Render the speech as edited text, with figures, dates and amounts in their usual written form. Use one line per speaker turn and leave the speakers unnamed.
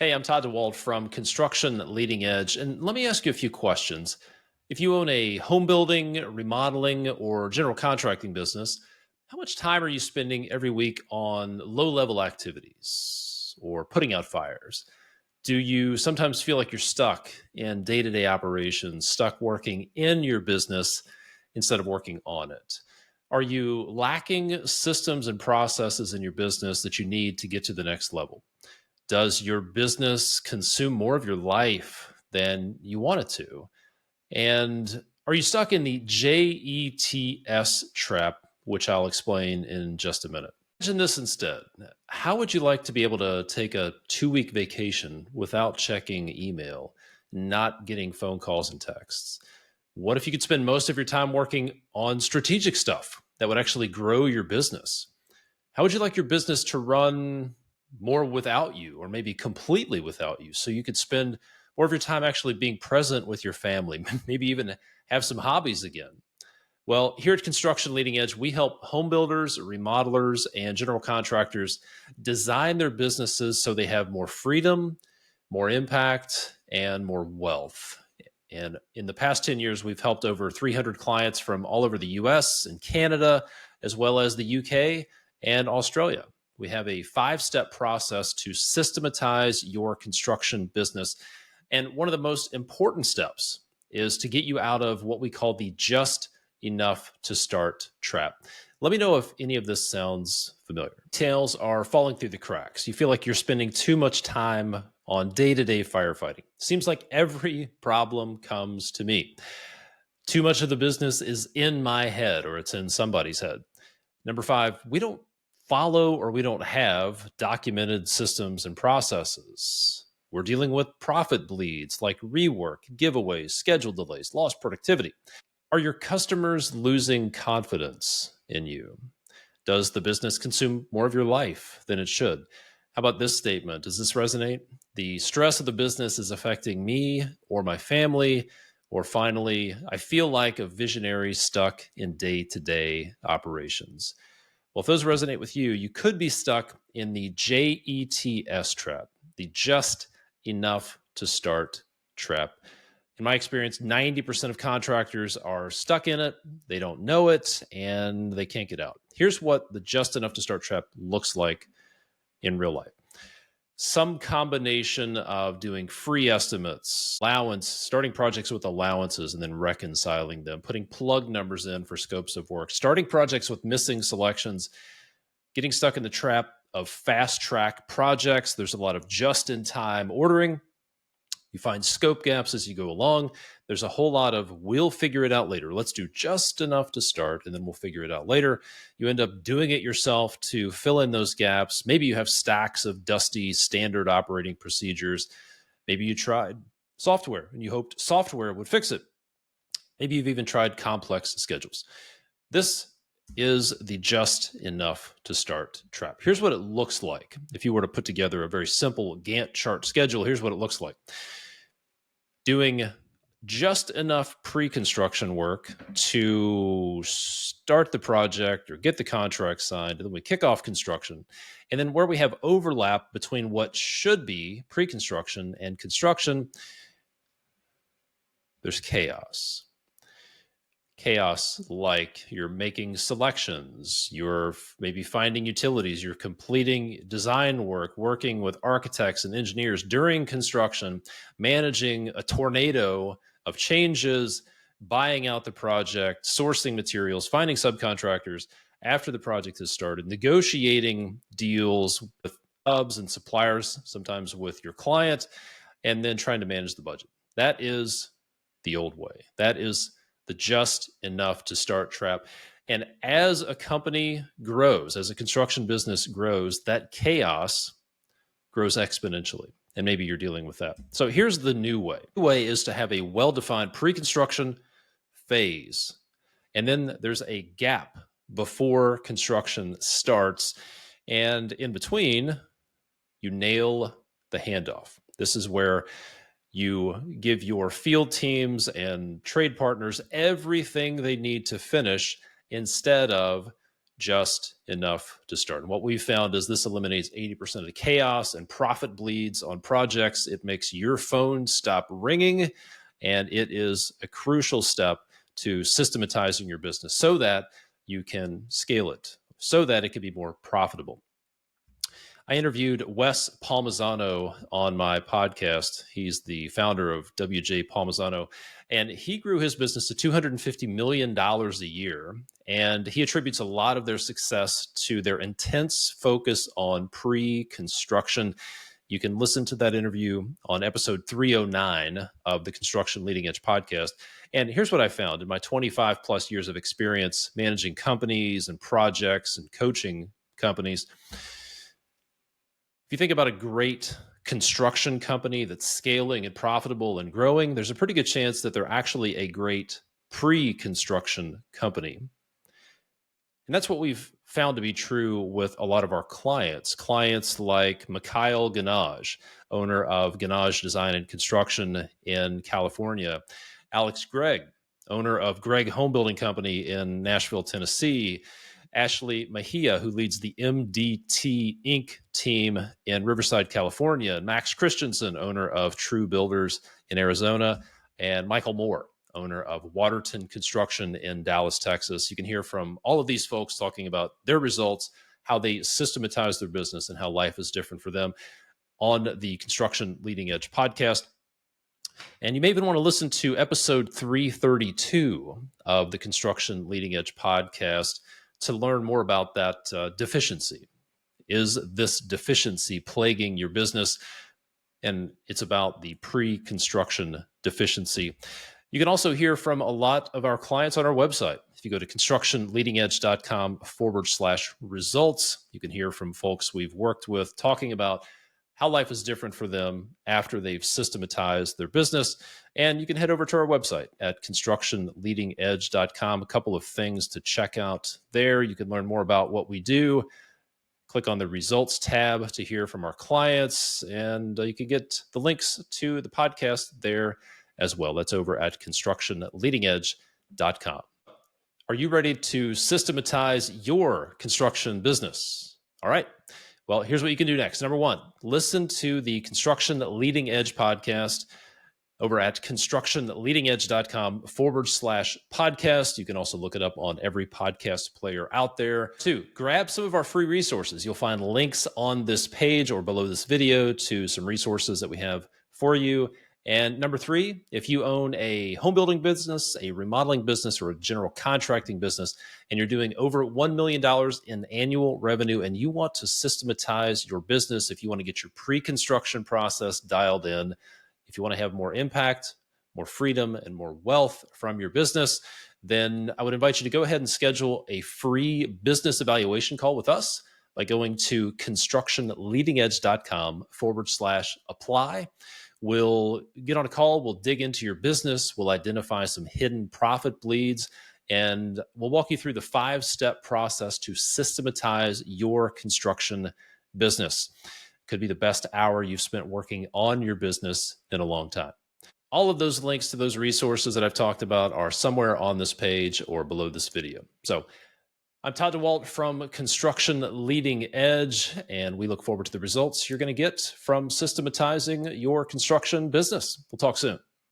Hey, I'm Todd DeWald from Construction Leading Edge, and let me ask you a few questions. If you own a home building, remodeling, or general contracting business, how much time are you spending every week on low level activities or putting out fires? Do you sometimes feel like you're stuck in day to day operations, stuck working in your business instead of working on it? Are you lacking systems and processes in your business that you need to get to the next level? Does your business consume more of your life than you want it to? And are you stuck in the JETS trap, which I'll explain in just a minute? Imagine this instead. How would you like to be able to take a 2 week vacation without checking email, not getting phone calls and texts? What if you could spend most of your time working on strategic stuff that would actually grow your business? How would you like your business to run more without you, or maybe completely without you, so you could spend more of your time actually being present with your family, maybe even have some hobbies again? Well, here at Construction Leading Edge, we help home builders, remodelers, and general contractors design their businesses so they have more freedom, more impact, and more wealth. And in the past 10 years, we've helped over 300 clients from all over the US and Canada, as well as the UK and Australia. We have a 5 step process to systematize your construction business. And one of the most important steps is to get you out of what we call the just enough to start trap. Let me know if any of this sounds familiar. Details are falling through the cracks. You feel like you're spending too much time on day to day firefighting. Seems like every problem comes to me. Too much of the business is in my head, or it's in somebody's head. Number 5, we don't follow or we don't have documented systems and processes. We're dealing with profit bleeds like rework, giveaways, schedule delays, lost productivity. Are your customers losing confidence in you? Does the business consume more of your life than it should? How about this statement? Does this resonate? The stress of the business is affecting me or my family. Or finally, I feel like a visionary stuck in day to day operations. Well, if those resonate with you, you could be stuck in the JETS trap, the just enough to start trap. In my experience, 90% of contractors are stuck in it, they don't know it, and they can't get out. Here's what the just enough to start trap looks like in real life. Some combination of doing free estimates, allowance, starting projects with allowances and then reconciling them, putting plug numbers in for scopes of work, starting projects with missing selections, getting stuck in the trap of fast track projects. There's a lot of just in time ordering. You find scope gaps as you go along. There's a whole lot of we'll figure it out later. Let's do just enough to start and then we'll figure it out later. You end up doing it yourself to fill in those gaps. Maybe you have stacks of dusty standard operating procedures. Maybe you tried software and you hoped software would fix it. Maybe you've even tried complex schedules. This is the just enough to start trap. Here's what it looks like. If you were to put together a very simple Gantt chart schedule, here's what it looks like. Doing just enough pre-construction work to start the project or get the contract signed, and then we kick off construction. And then where we have overlap between what should be pre-construction and construction, there's chaos. Chaos like you're making selections, you're maybe finding utilities, you're completing design work, working with architects and engineers during construction, managing a tornado of changes, buying out the project, sourcing materials, finding subcontractors after the project has started, negotiating deals with hubs and suppliers, sometimes with your client, and then trying to manage the budget. That is the old way. That is the just enough to start trap. And as a company grows, as a construction business grows, that chaos grows exponentially. And maybe you're dealing with that. So here's the new way. The new way is to have a well-defined pre-construction phase. And then there's a gap before construction starts. And in between, you nail the handoff. This is where you give your field teams and trade partners everything they need to finish instead of just enough to start. And what we've found is this eliminates 80% of the chaos and profit bleeds on projects. It makes your phone stop ringing, and it is a crucial step to systematizing your business so that you can scale it, so that it can be more profitable. I interviewed Wes Palmisano on my podcast. He's the founder of WJ Palmisano, and he grew his business to $250 million a year. And he attributes a lot of their success to their intense focus on pre-construction. You can listen to that interview on episode 309 of the Construction Leading Edge podcast. And here's what I found in my 25 plus years of experience managing companies and projects and coaching companies. If you think about a great construction company that's scaling and profitable and growing, there's a pretty good chance that they're actually a great pre-construction company. And that's what we've found to be true with a lot of our clients. Clients like Mikhail Ganaj, owner of Ganaj Design and Construction in California. Alex Gregg, owner of Gregg Home Building Company in Nashville, Tennessee. Ashley Mejia, who leads the MDT Inc. team in Riverside, California. And Max Christensen, owner of True Builders in Arizona. And Michael Moore, owner of Waterton Construction in Dallas, Texas. You can hear from all of these folks talking about their results, how they systematize their business, and how life is different for them on the Construction Leading Edge podcast. And you may even want to listen to episode 332 of the Construction Leading Edge podcast to learn more about that deficiency. Is this deficiency plaguing your business? And it's about the pre-construction deficiency. You can also hear from a lot of our clients on our website. If you go to constructionleadingedge.com/results, you can hear from folks we've worked with talking about how life is different for them after they've systematized their business. And you can head over to our website at constructionleadingedge.com. A couple of things to check out there. You can learn more about what we do. Click on the results tab to hear from our clients, and you can get the links to the podcast there as well. That's over at constructionleadingedge.com. Are you ready to systematize your construction business? All right. Well, here's what you can do next. Number one, listen to the Construction Leading Edge podcast over at constructionleadingedge.com/podcast. You can also look it up on every podcast player out there. Two, grab some of our free resources. You'll find links on this page or below this video to some resources that we have for you. And number three, if you own a home building business, a remodeling business, or a general contracting business, and you're doing over $1 million in annual revenue, and you want to systematize your business, if you want to get your pre-construction process dialed in, if you want to have more impact, more freedom, and more wealth from your business, then I would invite you to go ahead and schedule a free business evaluation call with us by going to constructionleadingedge.com/apply. We'll get on a call. We'll dig into your business. We'll identify some hidden profit bleeds, and we'll walk you through the 5-step process to systematize your construction business. Could be the best hour you've spent working on your business in a long time. All of those links to those resources that I've talked about are somewhere on this page or below this video. So I'm Todd DeWalt from Construction Leading Edge, and we look forward to the results you're going to get from systematizing your construction business. We'll talk soon.